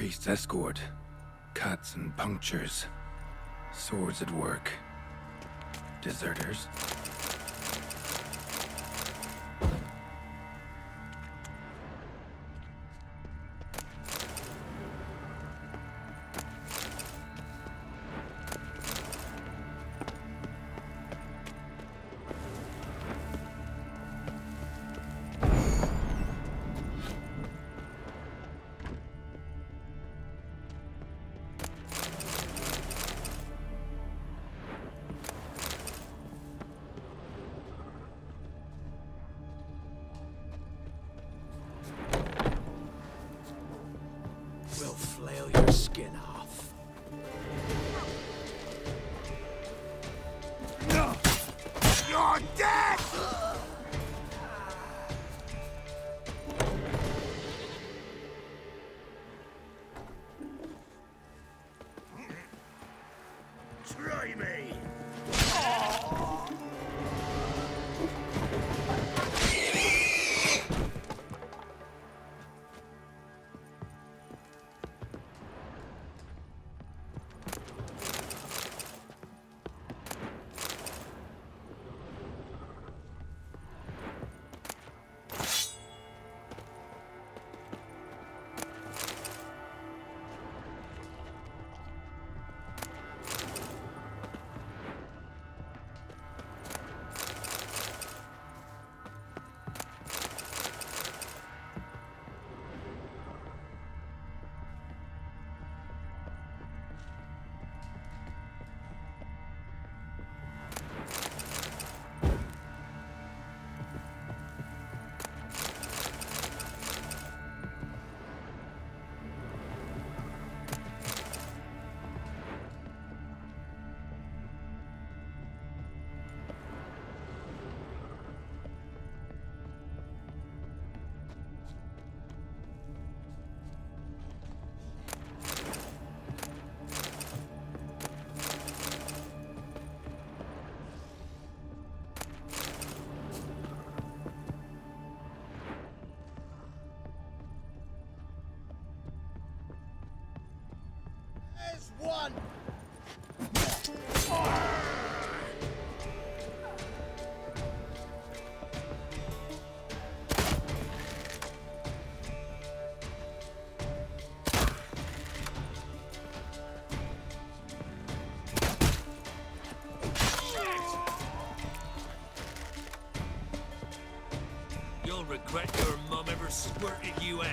priest's escort. Cuts and punctures. Swords at work. Deserters. We'll flail your skin off. No! You're dead! Try me! There's one! You'll regret your mum ever squirted you out.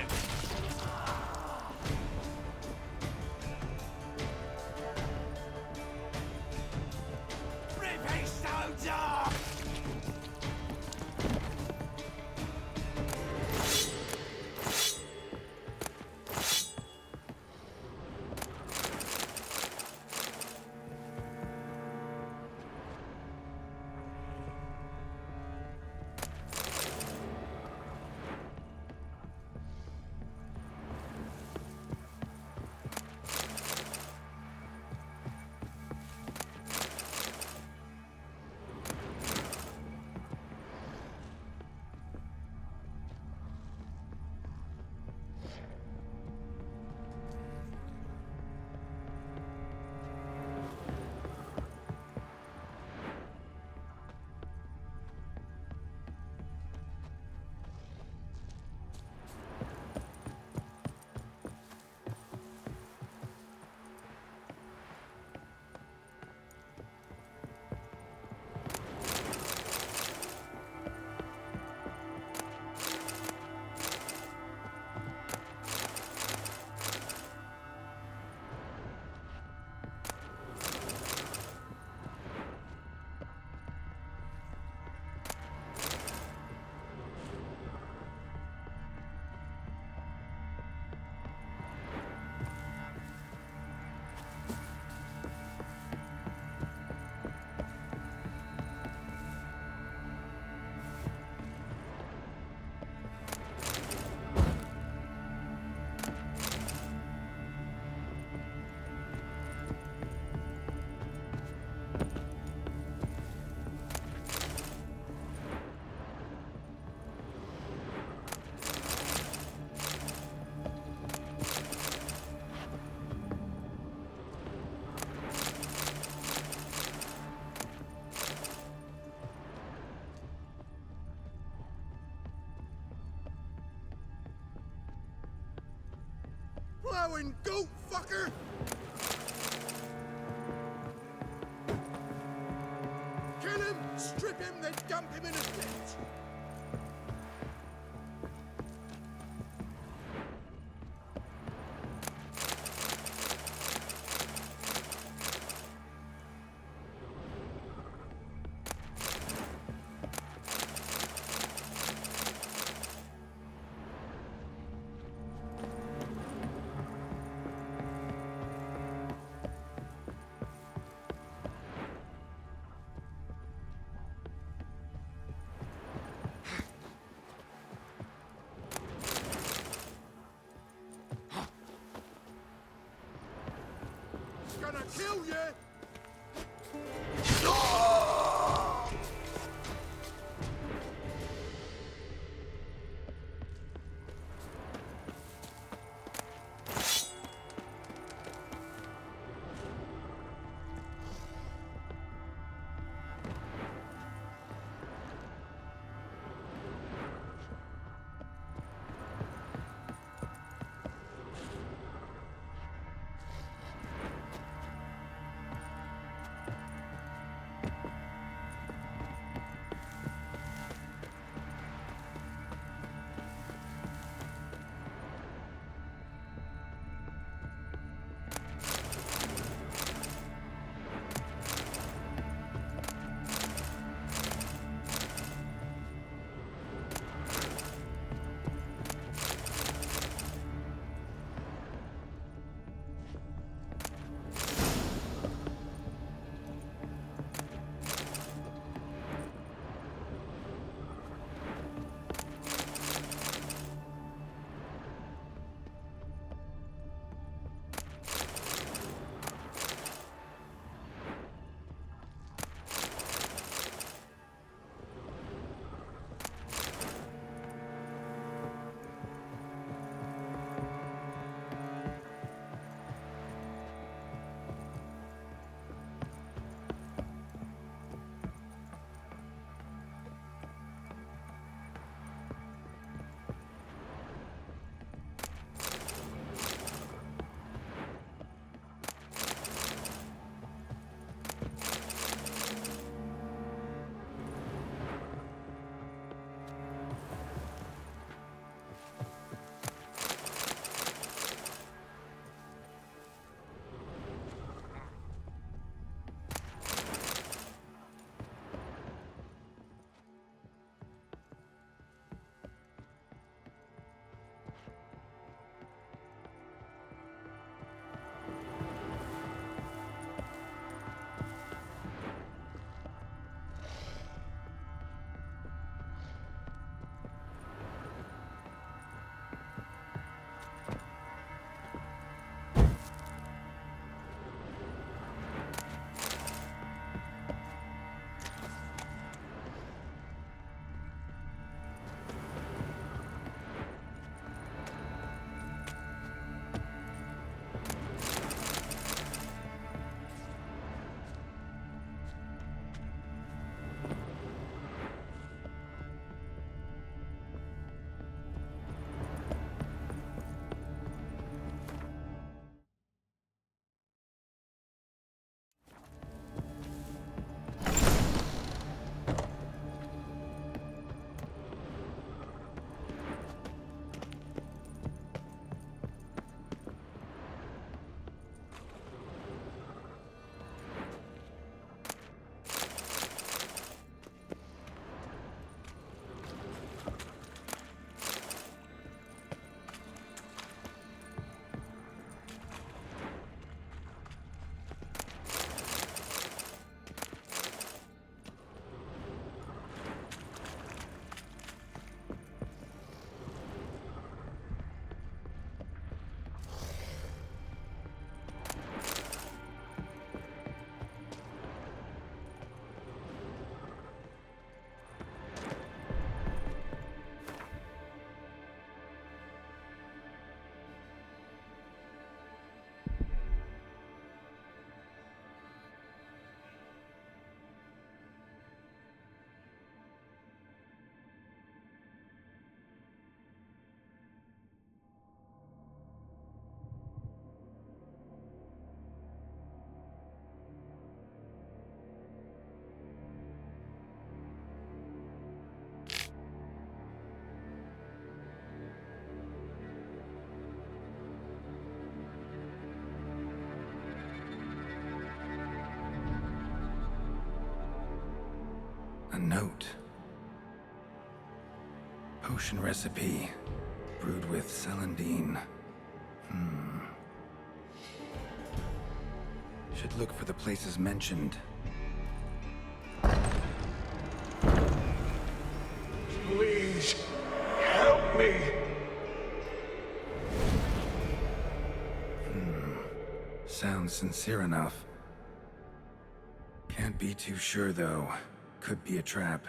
crowing goat fucker! Kill him, strip him, then dump him in a pit! Gonna kill you! A note. Potion recipe. Brewed with celandine. Should look for the places mentioned. Please, help me. Sounds sincere enough. Can't be too sure, though. Could be a trap.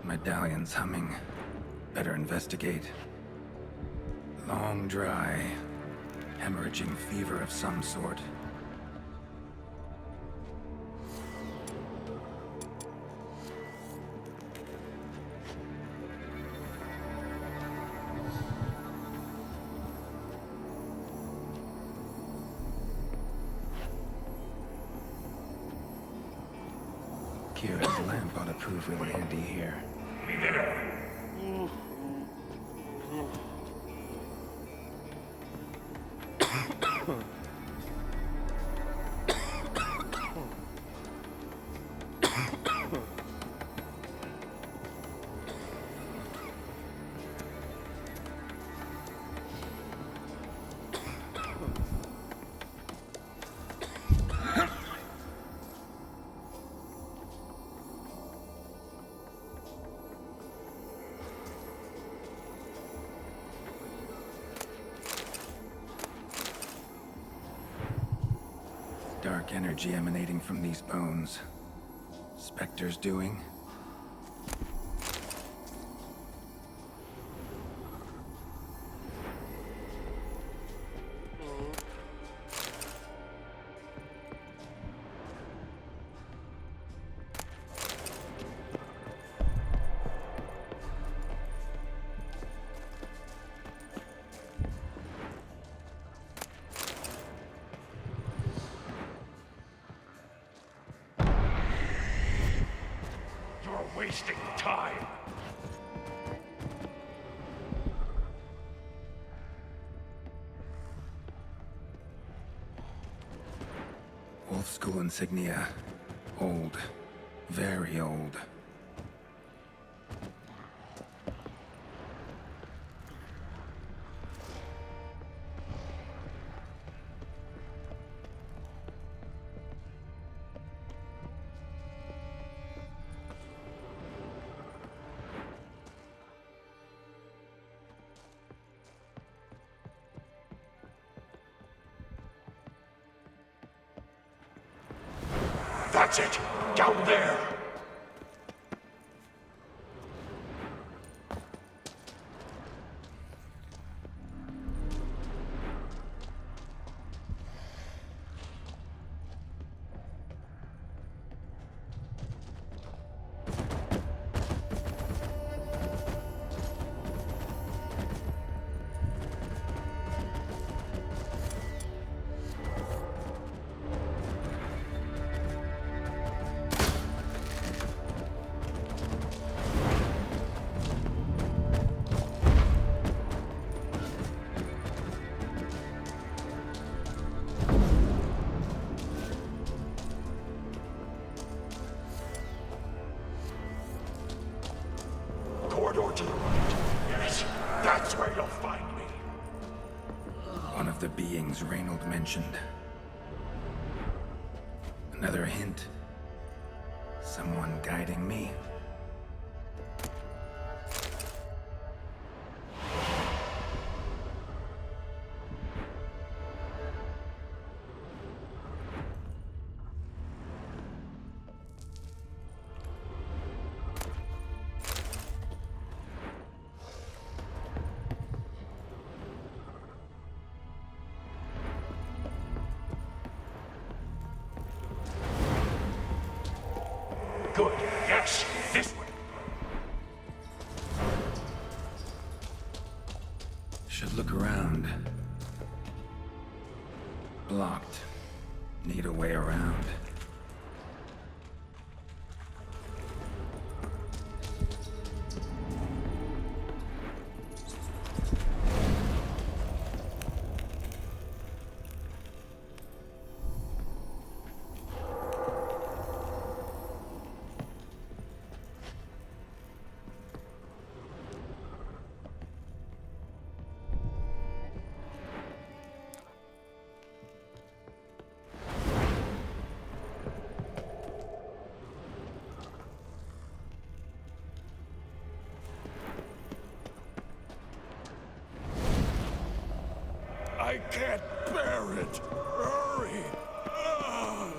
Medallion's humming. Better investigate. Long dry. Hemorrhaging fever of some sort. Kira's lamp ought to prove really handy here. Dark energy emanating from these bones. Spectre's doing. Wasting time. Wolf School insignia. Old. Very old. That's it! Down there! Corridor to the right. Yes, that's where you'll find me. One of the beings Reynold mentioned. Another hint. Someone guiding me. Good. Yes, this way. Should look around. Blocked. Need a way around. I can't bear it. Hurry. Ah.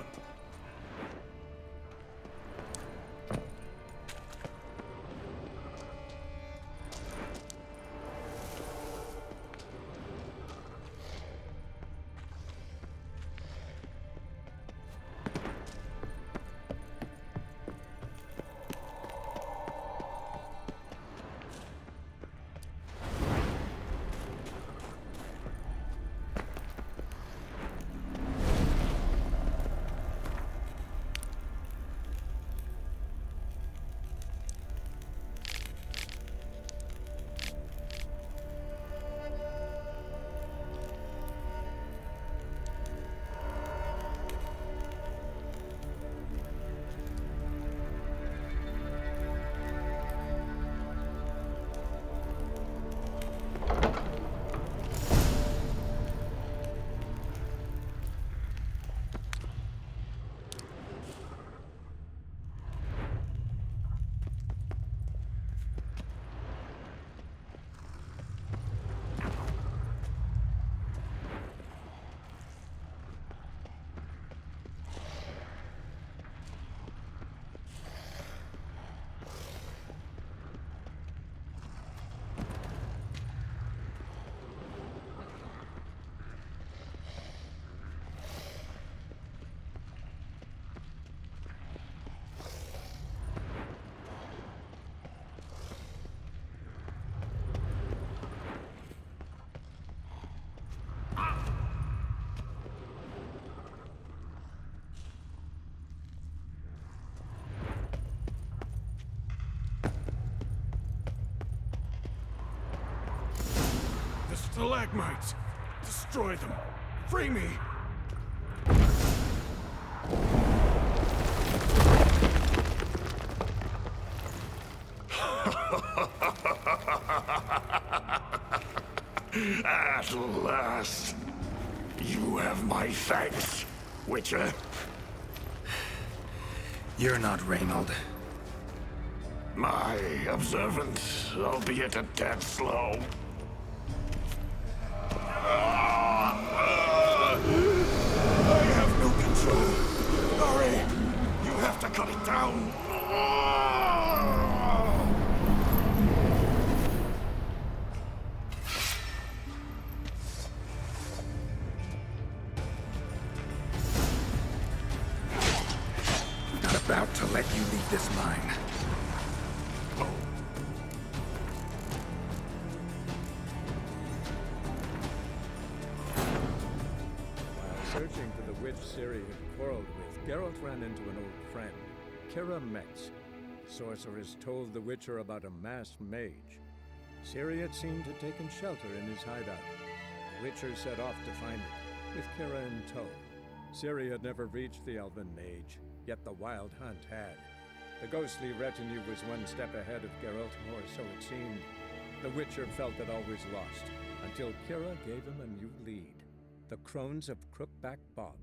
The stalagmites. Destroy them. Free me. At last, you have my thanks, Witcher. You're not Reynold. My observance, albeit a tad slow. I have no control. Hurry. this mine. While searching for the witch Ciri had quarreled with, Geralt ran into an old friend, Kira Metz. Sorceress told the Witcher about a masked mage. Ciri had seemed to have taken shelter in his hideout. The Witcher set off to find it, with Kira in tow. Ciri had never reached the elven mage, yet the wild hunt had. The ghostly retinue was one step ahead of Geralt, or so it seemed. The Witcher felt that all was lost, until Kira gave him a new lead. The Crones of Crookback Bog.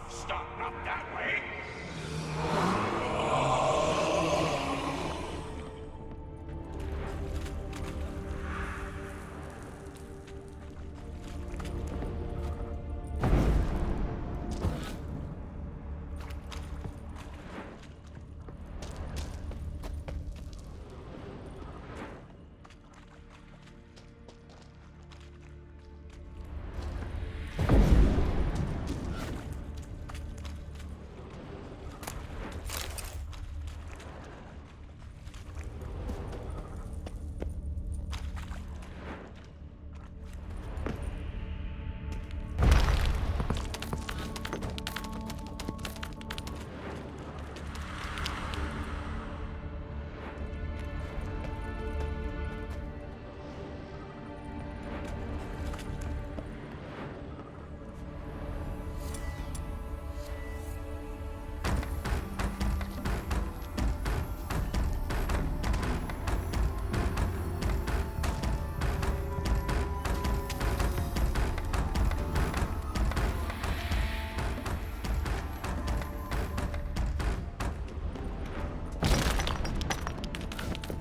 Stop, not that way!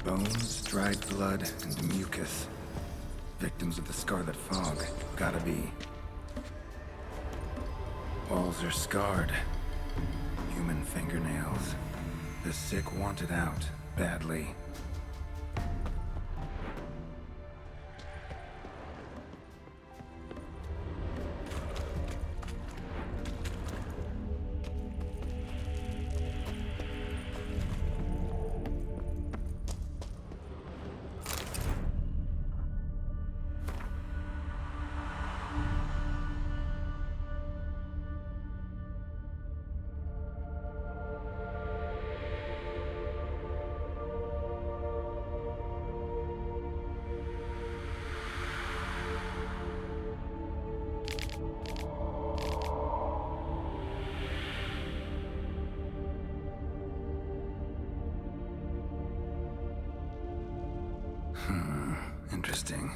Bones, dried blood, and mucus. Victims of the Scarlet Fog. Gotta be. Walls are scarred. Human fingernails. The sick want it out, badly. Interesting.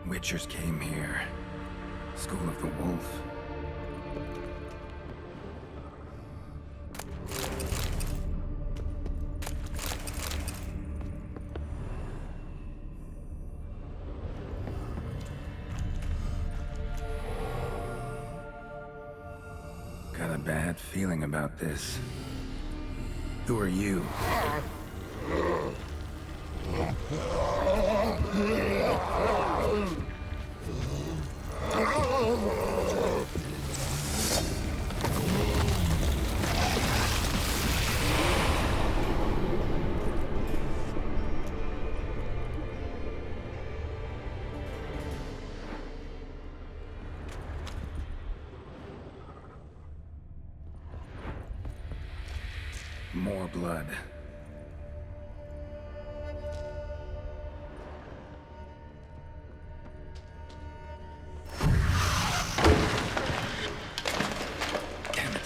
Witchers came here. School of the Wolf. Got a bad feeling about this. Who are you? More blood. Damn it.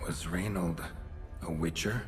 Was Reynold a witcher?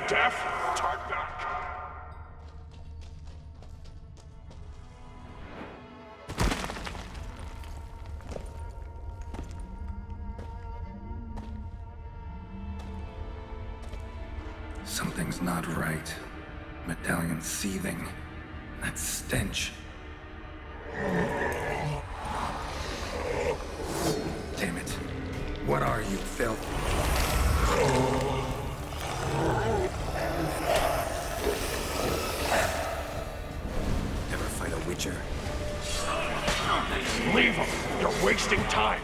deaf? Turn back. Something's not right. Medallion seething. That stench. Damn it. What are you, filth? Ever fight a Witcher? Leave him. You're wasting time.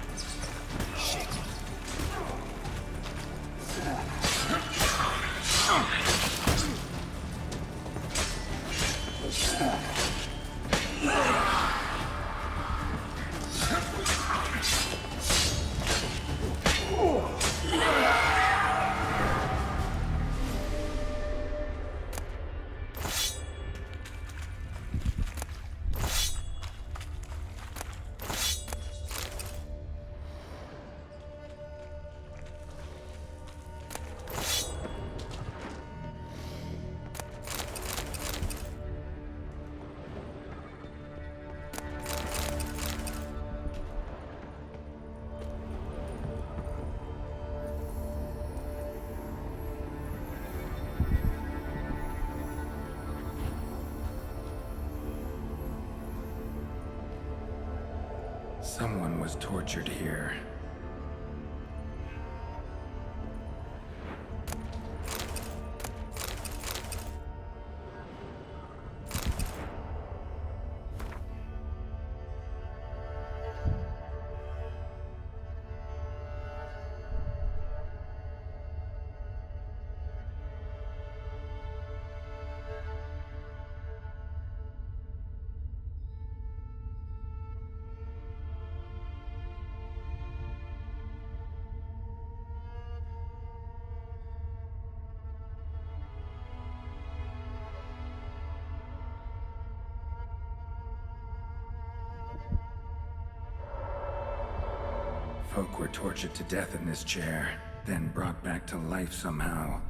Someone was tortured here. Folk were tortured to death in this chair, then brought back to life somehow.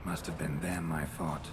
Must have been them I fought.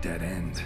Dead end.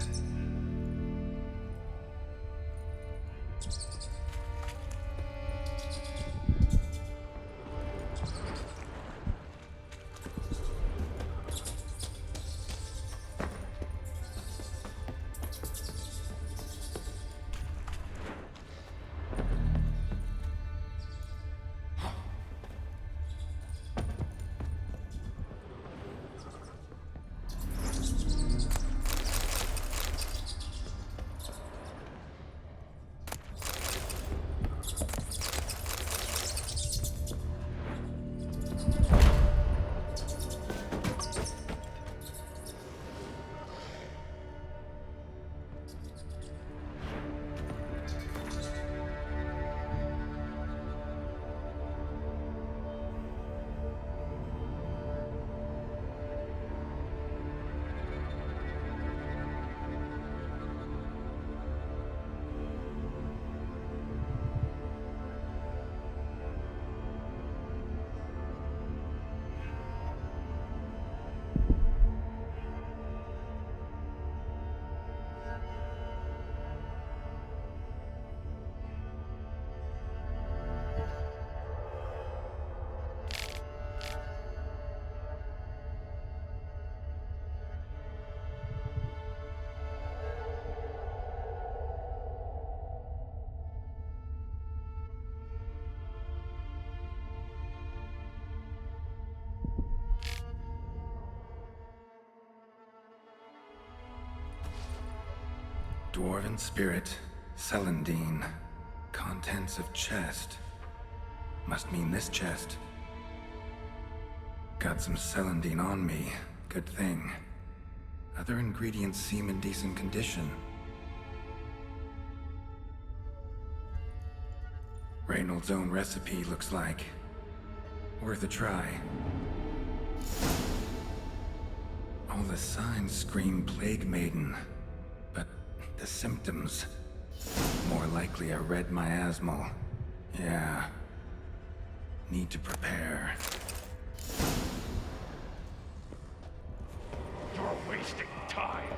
Dwarven spirit, celandine. Contents of chest. Must mean this chest. Got some celandine on me. Good thing. Other ingredients seem in decent condition. Reynolds' own recipe looks like. Worth a try. All the signs scream Plague Maiden, but the symptoms... more likely a red miasmal. Yeah. Need to prepare. You're wasting time.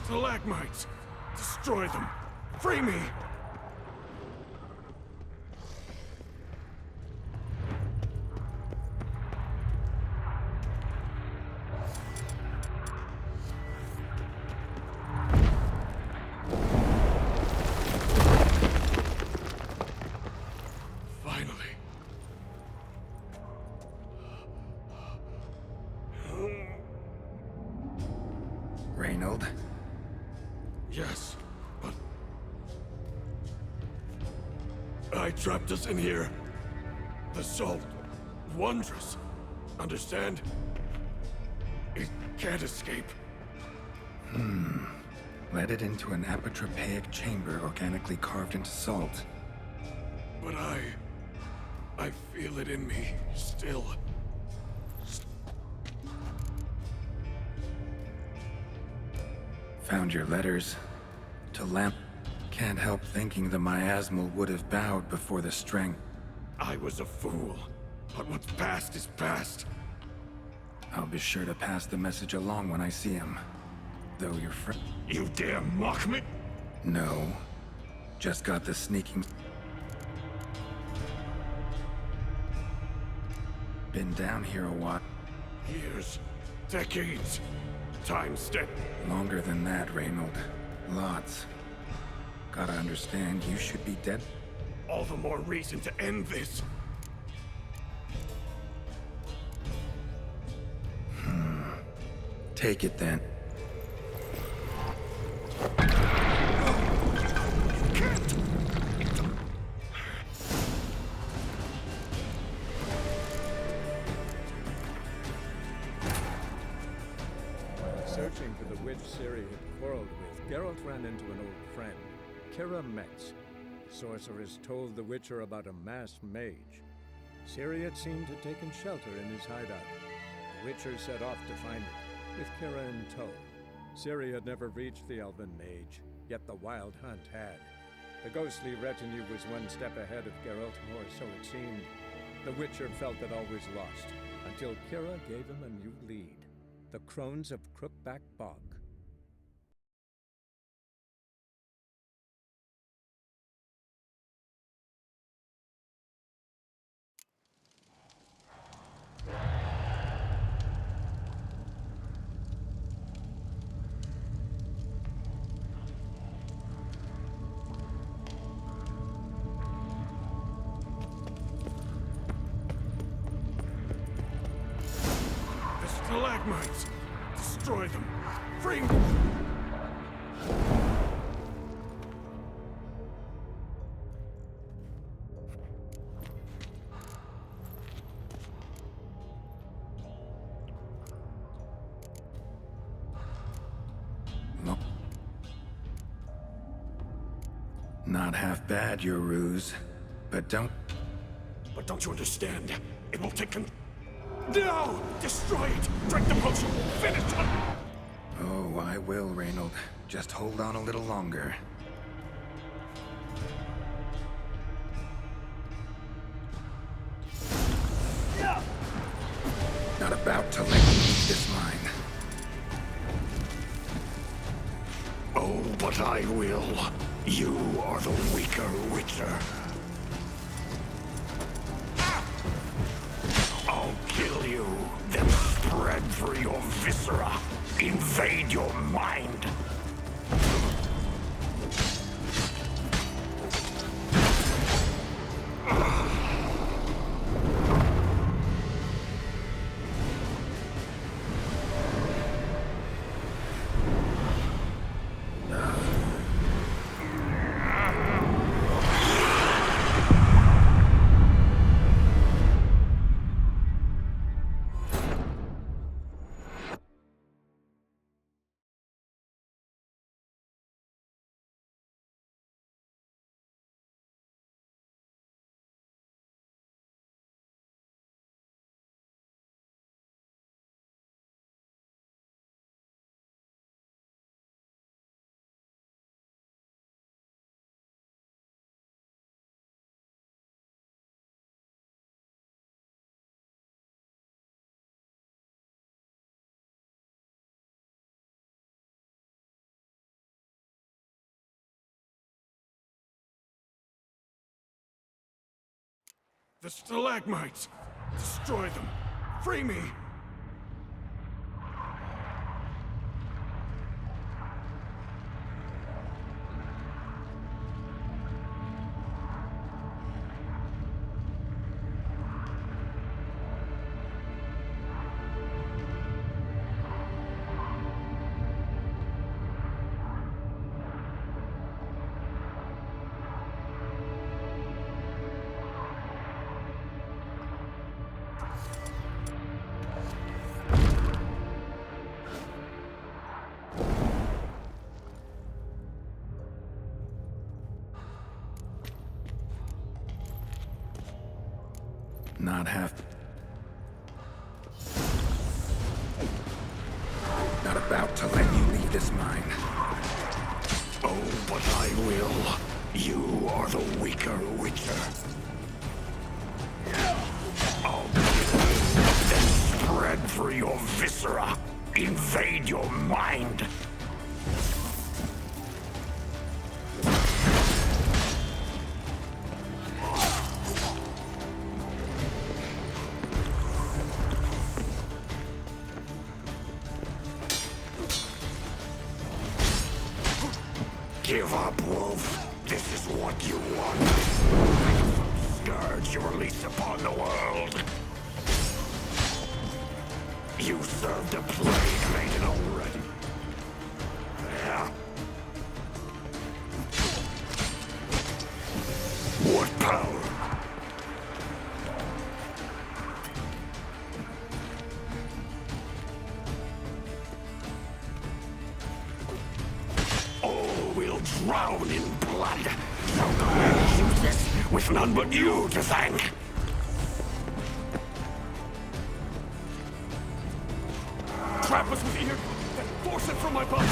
Stalagmites! Destroy them! Free me! Finally. Reynold? Yes, but... I trapped us in here. The salt. Wondrous. Understand? It can't escape. Led it into an apotropaic chamber organically carved into salt. But I feel it in me, still. Found your letters. To Lamp. Can't help thinking the miasmal would have bowed before the strength. I was a fool. But what's past is past. I'll be sure to pass the message along when I see him. Though your friend... You dare mock me? No. Just got the sneaking... Been down here a while. Years. Decades. Time step. Longer than that, Reynold. Lots. Gotta understand, you should be dead. All the more reason to end this. Take it then. Searching for the witch Ciri had quarreled with, Geralt ran into an old friend, Kira Metz. Sorceress told the Witcher about a masked mage. Ciri had seemed to have taken shelter in his hideout. The Witcher set off to find it, with Kira in tow. Ciri had never reached the elven mage, yet the wild hunt had. The ghostly retinue was one step ahead of Geralt, or so it seemed. The Witcher felt that all was lost, until Kira gave him a new lead. The Crones of Crookback Bog. The stalagmites! Destroy them! Free me! No. Not half bad, your ruse. But don't... But don't you understand? It will take No! Destroy it! Drink the potion! Finish it! Oh, I will, Reynold. Just hold on a little longer. Not about to let you leave this line. Oh, but I will. You are the weaker Witcher. I'll kill you, then spread through your viscera. Invade your mind. The stalagmites! Destroy them! Free me! Not half. Not about to let you leave this mine. Oh, but I will. You are the weaker Witcher. I'll then spread through your viscera. Invade your mind. Give up, Wolf. This is what you want. Scourge you release upon the world. You served a plague maiden already. Yeah. What power? Drown in blood. So useless, with none but you to thank. Trap us with ear, then force it from my body.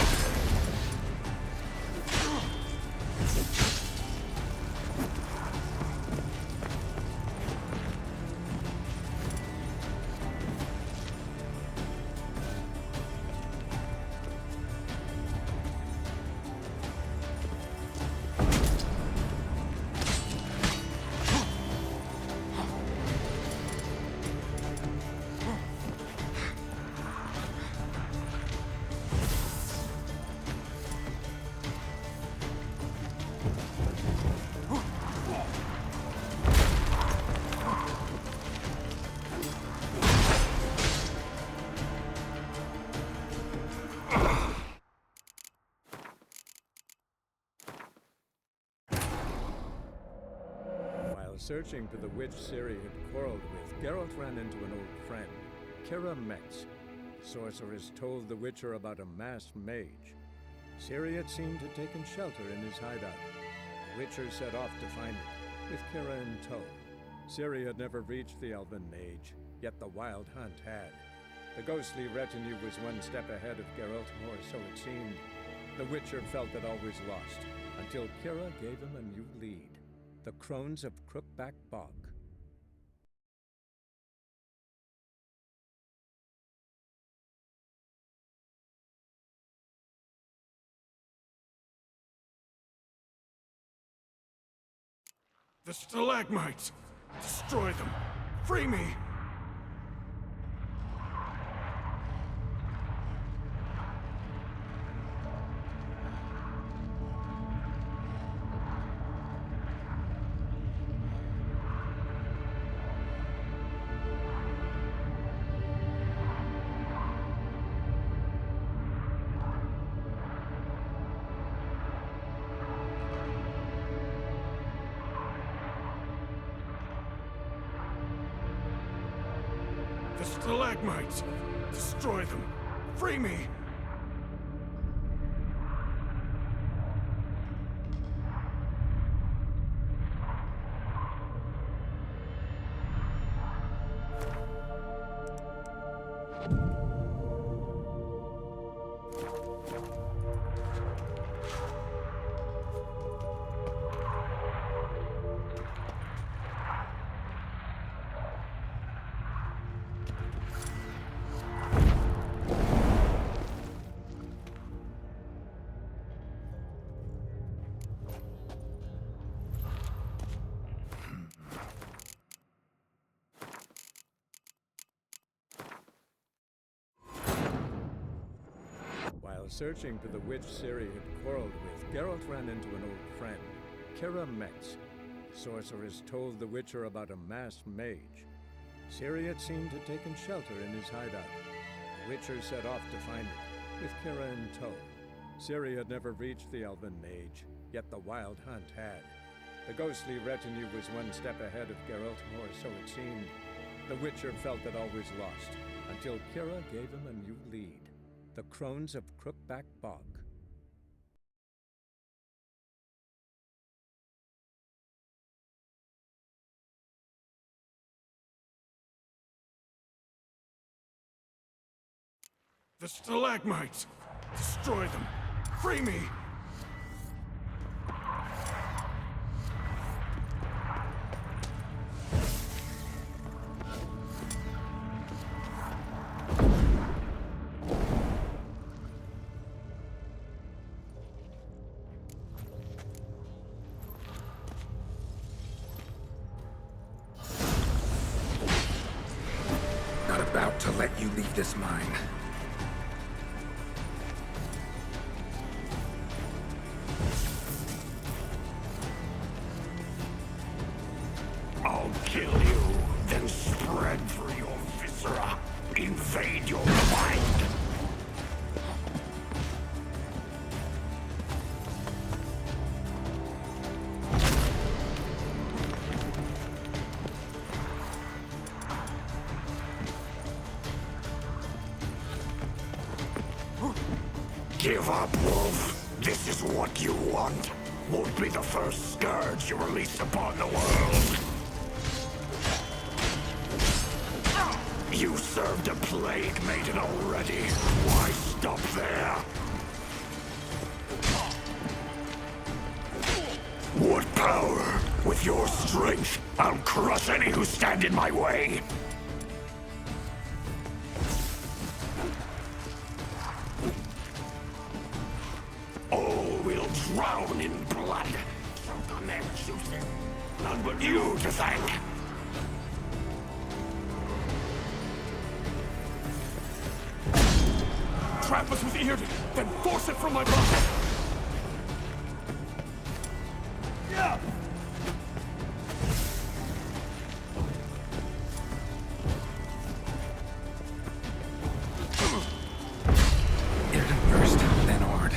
Searching for the witch Ciri had quarreled with, Geralt ran into an old friend, Kira Metz. The sorceress told the Witcher about a masked mage. Ciri had seemed to have taken shelter in his hideout. The Witcher set off to find it, with Kira in tow. Ciri had never reached the elven mage, yet the wild hunt had. The ghostly retinue was one step ahead of Geralt, or so it seemed. The Witcher felt that all was lost, until Kira gave him a new lead. The Crones of Crookback Bog. The stalagmites! Destroy them! Free me! The stalagmites! Destroy them! Free me! searching for the witch Ciri had quarreled with, Geralt ran into an old friend, Kira Metz. Sorceress told the Witcher about a masked mage. Ciri had seemed to have taken shelter in his hideout. The Witcher set off to find it, with Kira in tow. Ciri had never reached the elven mage, yet the wild hunt had. The ghostly retinue was one step ahead of Geralt, or so it seemed. The Witcher felt that all was lost, until Kira gave him a new lead. The Crones of Crookback Bog. The stalagmites! Destroy them! Free me! Not about to let you leave this mine. I'll kill you, then spread through your viscera. Invade your mind. Give up, Wolf. This is what you want. Won't be the first scourge you release upon the world. You served a plague maiden already. Why stop there? What power? With your strength, I'll crush any who stand in my way. All will drown in blood. Choke on their juices. None but you to thank. Trap us with Eirden, then force it from my body. Yeah. Eirden first, then Ord.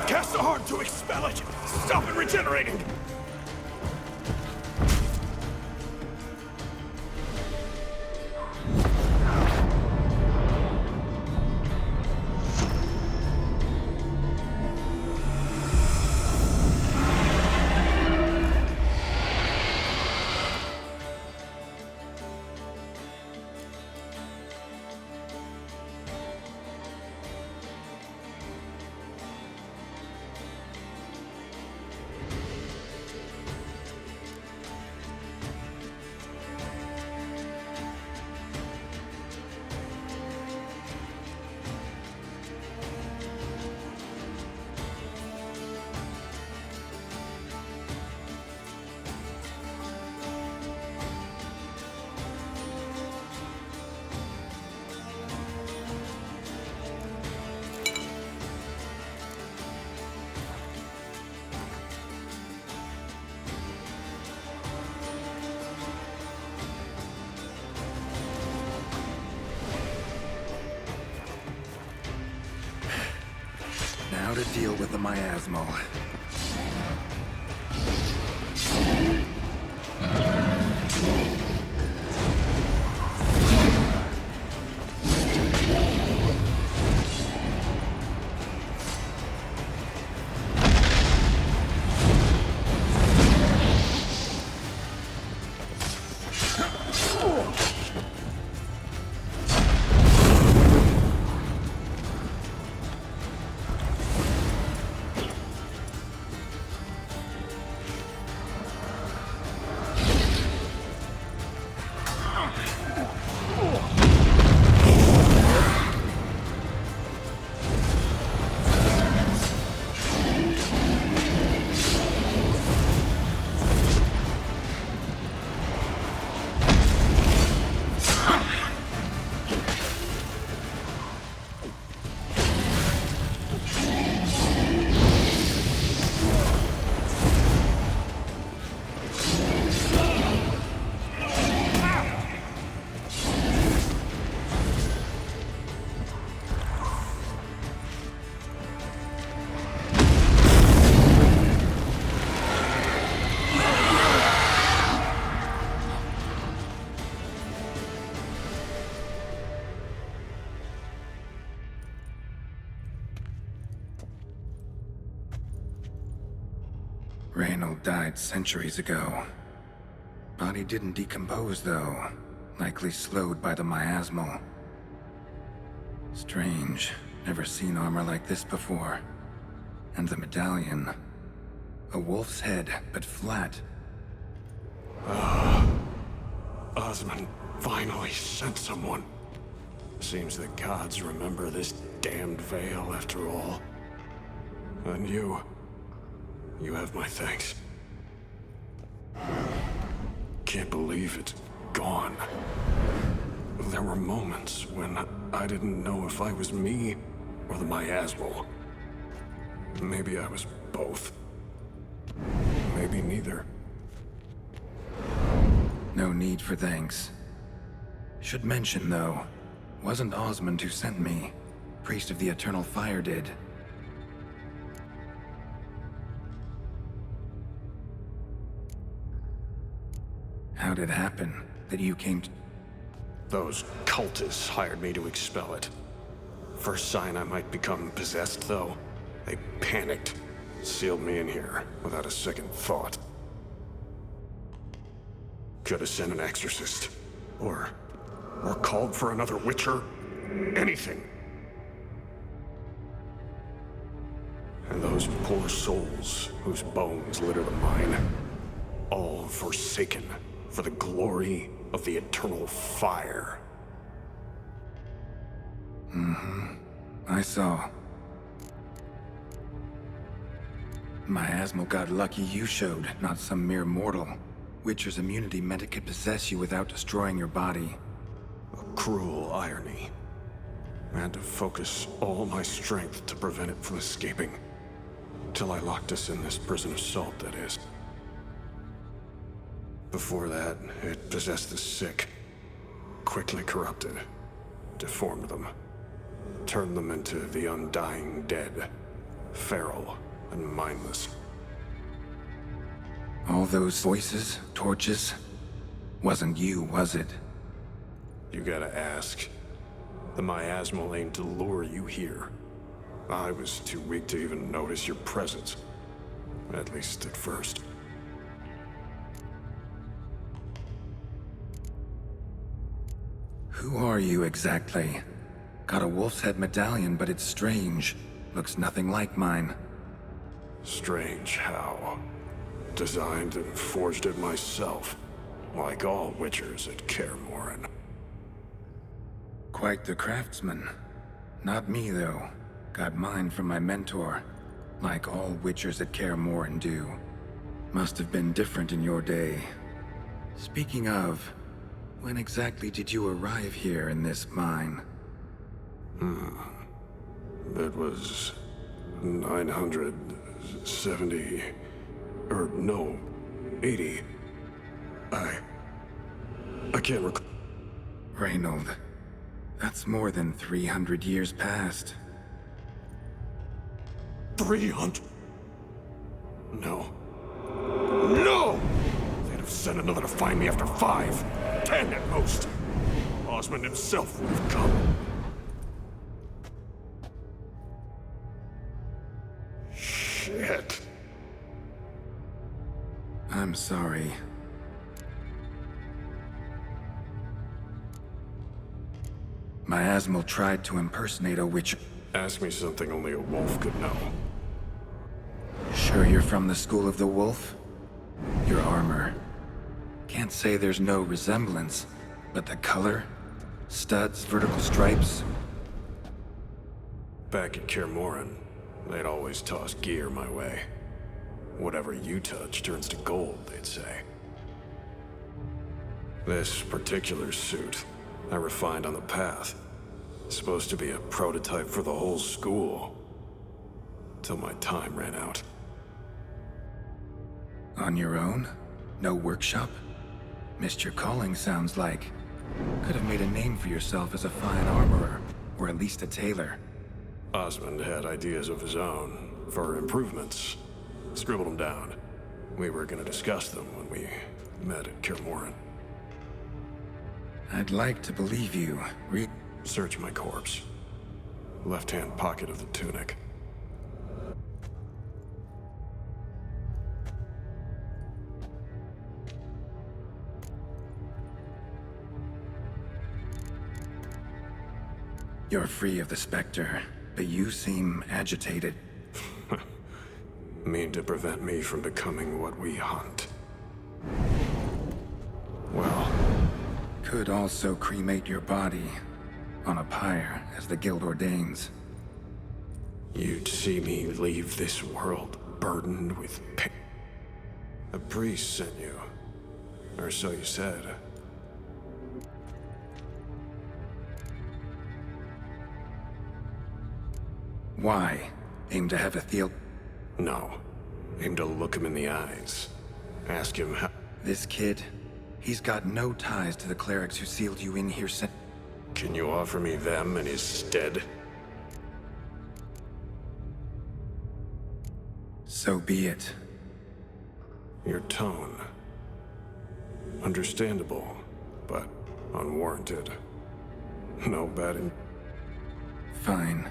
Cast a heart to expel it! Stop it regenerating! Now to deal with the miasmal. Reynold died centuries ago. Body didn't decompose, though. Likely slowed by the miasmal. Strange. Never seen armor like this before. And the medallion. A wolf's head, but flat. Osmond finally sent someone. Seems the gods remember this damned veil after all. And you have my thanks. Can't believe it's gone. There were moments when I didn't know if I was me or the miasmal. Maybe I was both. Maybe neither. No need for thanks. Should mention, though, wasn't Osmond who sent me. Priest of the Eternal Fire did. How'd it happen that you came to... Those cultists hired me to expel it. First sign I might become possessed, though, they panicked. Sealed me in here without a second thought. Could have sent an exorcist. Or called for another witcher. Anything. And those poor souls whose bones litter the mine. All forsaken for the glory of the Eternal Fire. I saw. Miasmal got lucky you showed, not some mere mortal. Witcher's immunity meant it could possess you without destroying your body. A cruel irony. I had to focus all my strength to prevent it from escaping. Till I locked us in this prison of salt, that is. Before that, it possessed the sick. Quickly corrupted. Deformed them. Turned them into the undying dead. Feral and mindless. All those voices, torches, wasn't you, was it? You gotta ask. The miasmal aimed to lure you here. I was too weak to even notice your presence. At least at first. Who are you exactly? Got a wolf's head medallion, but it's strange. Looks nothing like mine. Strange how. Designed and forged it myself. Like all witchers at Kaer Morhen. Quite the craftsman. Not me, though. Got mine from my mentor. Like all witchers at Kaer Morhen do. Must have been different in your day. Speaking of, when exactly did you arrive here in this mine? It was 970... or no, 80. I can't recall. Reynold, that's more than 300 years past. 300? No. No! They'd have sent another to find me after 5, 10 at most. Osmond himself would have come. Shit. I'm sorry. Miasmal tried to impersonate a witch. Ask me something only a wolf could know. Sure you're from the School of the Wolf? Your armor. Can't say there's no resemblance, but the color? Studs, vertical stripes? Back at Kaer Morhen, they'd always toss gear my way. Whatever you touch turns to gold, they'd say. This particular suit, I refined on the path. Supposed to be a prototype for the whole school. Till my time ran out. On your own? No workshop? Missed your calling, sounds like. Could have made a name for yourself as a fine armorer, or at least a tailor. Osmond had ideas of his own, for improvements. Scribbled them down. We were gonna discuss them when we met at Kaer Morhen. I'd like to believe you. Search my corpse. Left-hand pocket of the tunic. You're free of the Spectre, but you seem agitated. Mean to prevent me from becoming what we hunt. Well, Could also cremate your body on a pyre, as the Guild ordains. you'd see me leave this world burdened with pain. A priest sent you. Or so you said. Why? Aim to have a theol... No. Aim to look him in the eyes. Ask him how... This kid, he's got no ties to the clerics who sealed you in here since... Can you offer me them in his stead? So be it. Your tone. Understandable, but unwarranted. No bad in... Fine.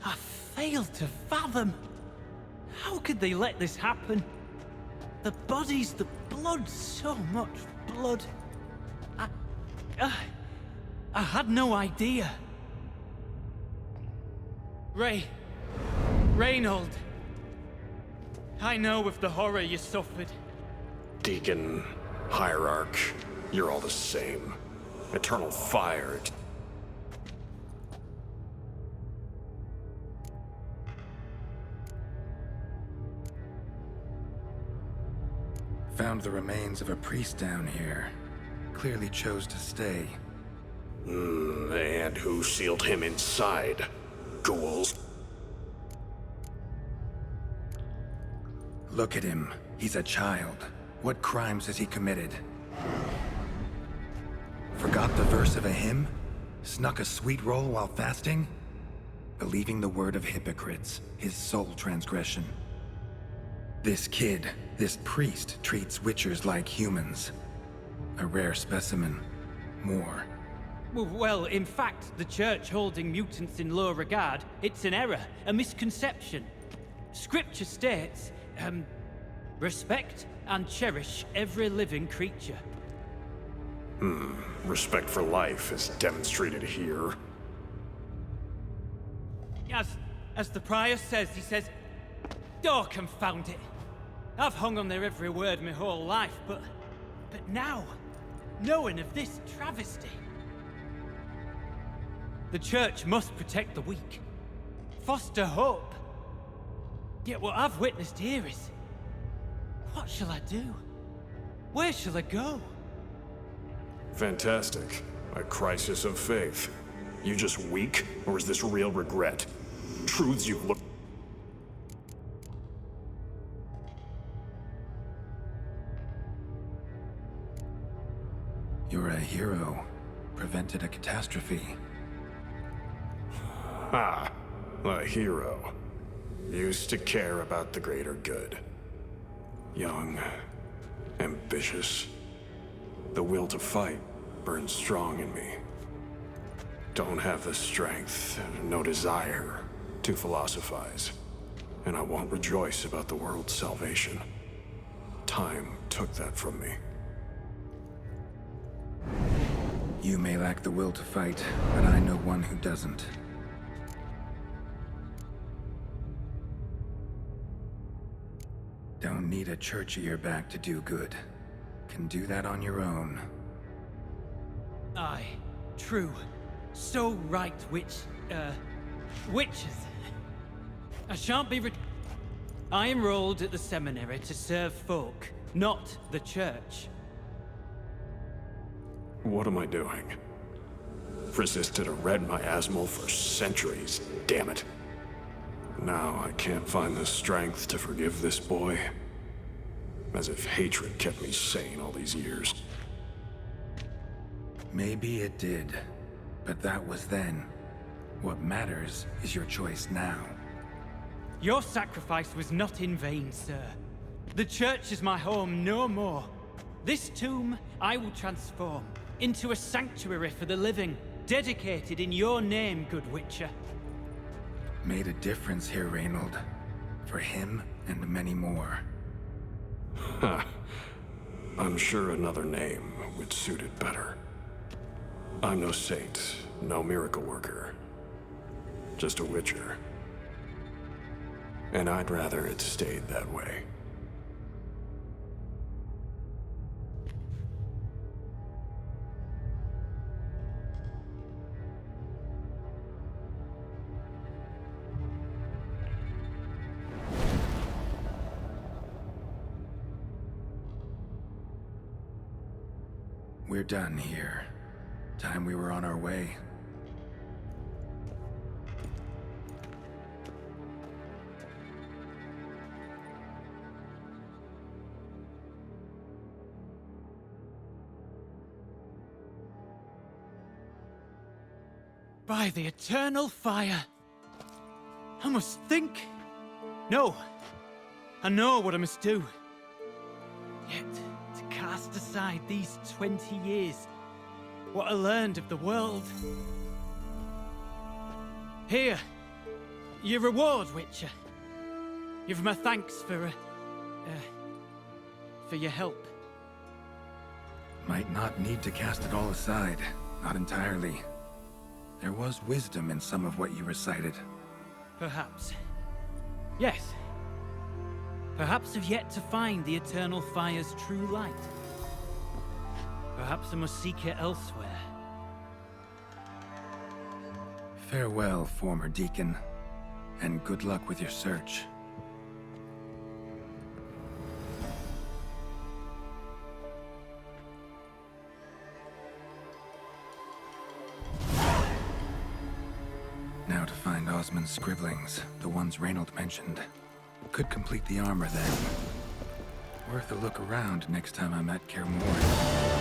I fail to fathom. How could they let this happen? The bodies, the blood, so much blood. I had no idea. Reynold. I know of the horror you suffered. Deacon, hierarch, you're all the same. Eternal fire. Found the remains of a priest down here. Clearly chose to stay. And who sealed him inside? Ghouls. Look at him. He's a child. What crimes has he committed? Forgot the verse of a hymn? Snuck a sweet roll while fasting? Believing the word of hypocrites, his sole transgression. This kid, this priest, treats witchers like humans. A rare specimen. More. Well, in fact, the church holding mutants in low regard, it's an error, a misconception. Scripture states, respect and cherish every living creature. Respect for life is demonstrated here. As the prior says, he says, oh, confound it. I've hung on their every word my whole life, but now, knowing of this travesty. The church must protect the weak, foster hope. Yet what I've witnessed here is, what shall I do? Where shall I go? Fantastic. A crisis of faith. You just weak, or is this real regret? Truths you've looked... You're a hero. Prevented a catastrophe. Ah, a hero. Used to care about the greater good. Young, ambitious. The will to fight burns strong in me. Don't have the strength, no desire to philosophize. And I won't rejoice about the world's salvation. Time took that from me. You may lack the will to fight, but I know one who doesn't. Don't need a church at your back to do good. Can do that on your own. Aye, true. So right, witches. I shan't be I enrolled at the seminary to serve folk, not the church. What am I doing? Resisted a red miasmal for centuries, damn it. Now I can't find the strength to forgive this boy. As if hatred kept me sane all these years. Maybe it did, but that was then. What matters is your choice now. Your sacrifice was not in vain, sir. The church is my home no more. This tomb I will transform into a sanctuary for the living, dedicated in your name, good Witcher. Made a difference here, Reynold. For him and many more. Ha! I'm sure another name would suit it better. I'm no saint, no miracle worker. Just a witcher. And I'd rather it stayed that way. We're done here. Time we were on our way. By the eternal fire. I must think. No. I know what I must do. Yet, to cast aside these 20 years, what I learned of the world. Here, your reward, Witcher. You've my thanks for your help. Might not need to cast it all aside. Not entirely. There was wisdom in some of what you recited. Perhaps. Yes. Perhaps I've yet to find the eternal fire's true light. Perhaps I must seek it elsewhere. Farewell, former deacon, and good luck with your search. Now to find Osmond's scribblings, the ones Reynold mentioned. Could complete the armor then. Worth a look around next time I'm at Kaer Morhen.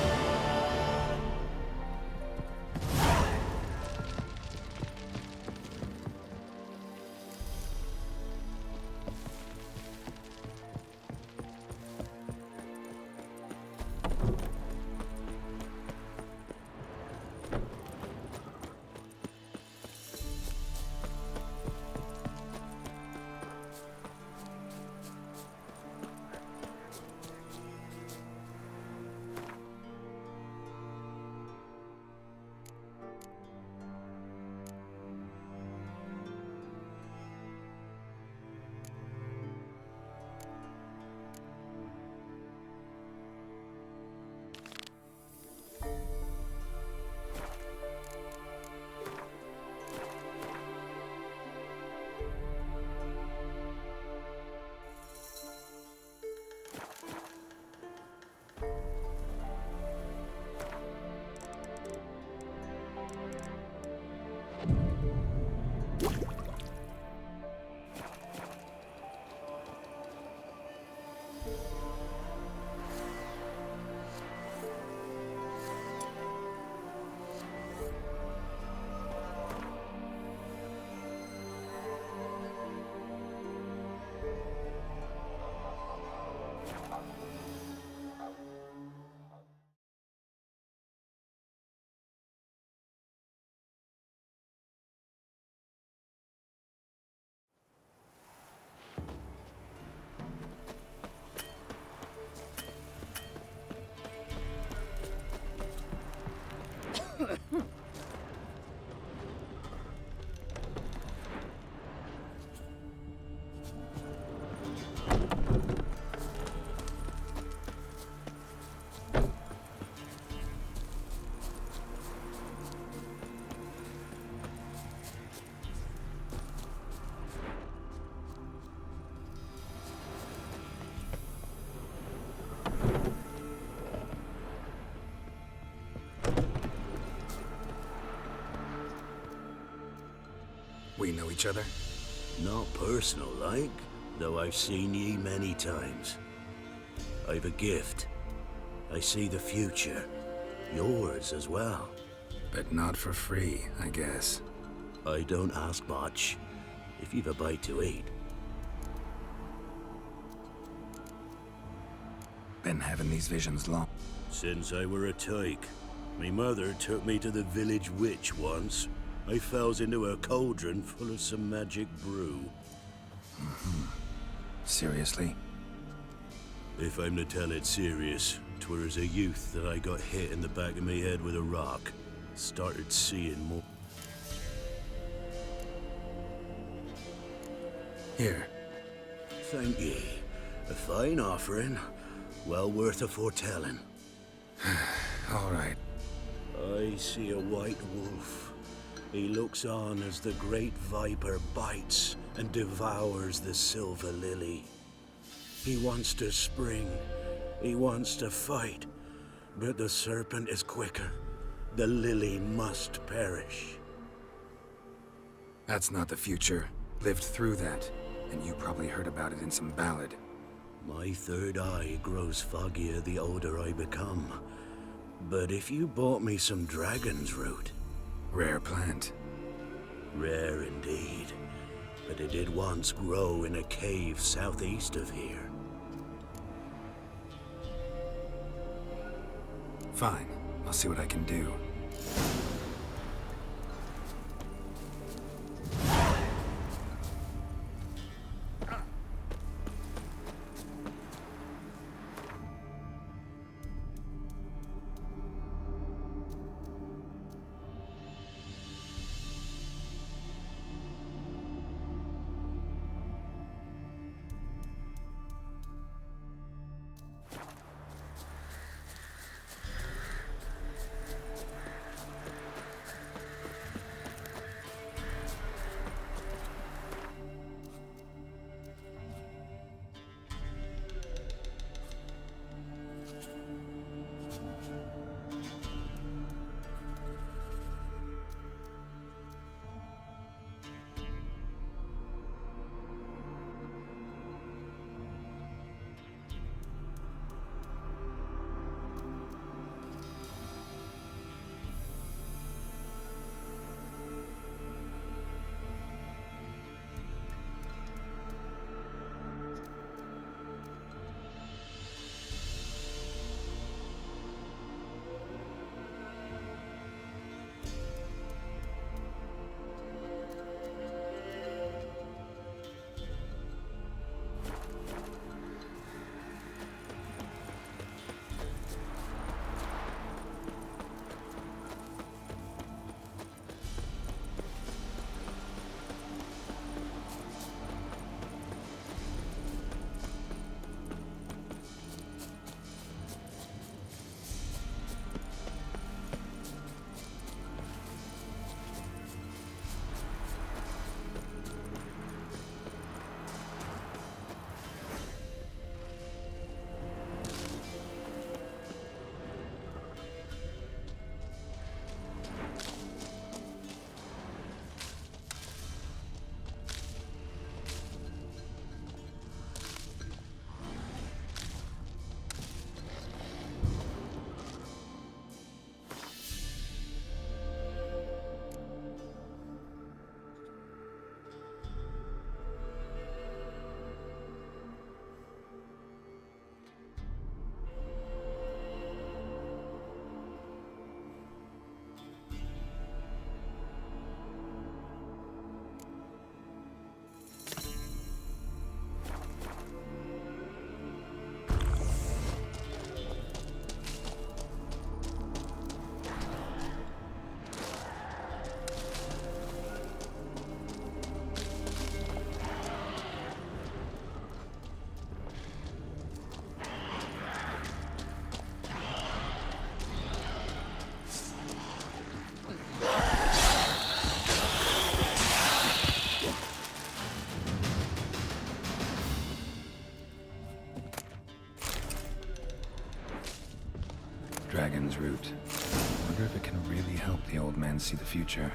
We know each other? Not personal like, though I've seen ye many times. I've a gift. I see the future. Yours as well. But not for free, I guess. I don't ask much, if you've a bite to eat. Been having these visions long. Since I were a tyke. Me mother took me to the village witch once. I fells into a cauldron full of some magic brew. Seriously? If I'm to tell it serious, 'twere as a youth that I got hit in the back of me head with a rock. Started seeing more. Here. Thank ye. A fine offering. Well worth a foretelling. All right. I see a white wolf. He looks on as the great viper bites and devours the silver lily. He wants to spring. He wants to fight. But the serpent is quicker. The lily must perish. That's not the future. Lived through that, and you probably heard about it in some ballad. My third eye grows foggier the older I become. But if you bought me some dragon's root... Rare plant. Rare indeed. But it did once grow in a cave southeast of here. Fine. I'll see what I can do. Dragon's root. Wonder if it can really help the old man see the future.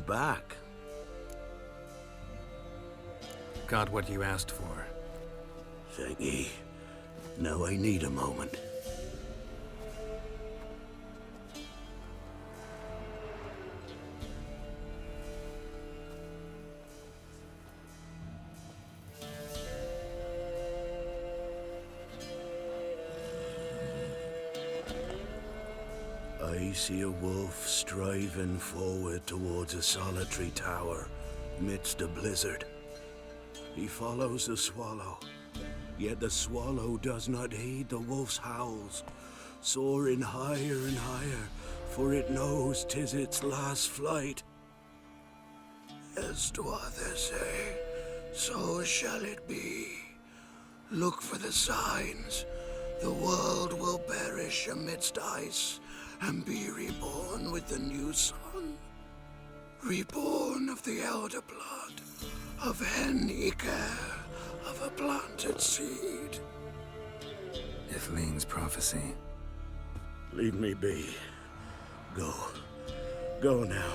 back. Got what you asked for. Thank ye. Now I need a moment. I see a wolf striving forward towards a solitary tower midst a blizzard. He follows the swallow, yet the swallow does not heed the wolf's howls, soaring higher and higher, for it knows 'tis its last flight. As to others say, so shall it be. Look for the signs. The world will perish amidst ice and be reborn with the new sun. Reborn of the elder blood, of Henniker, of a planted seed. Ithleen's prophecy. Leave me be. Go. Go now.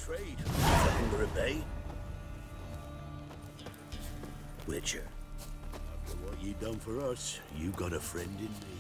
Trade. Under a bay. Witcher. After what you done for us, you got a friend in me.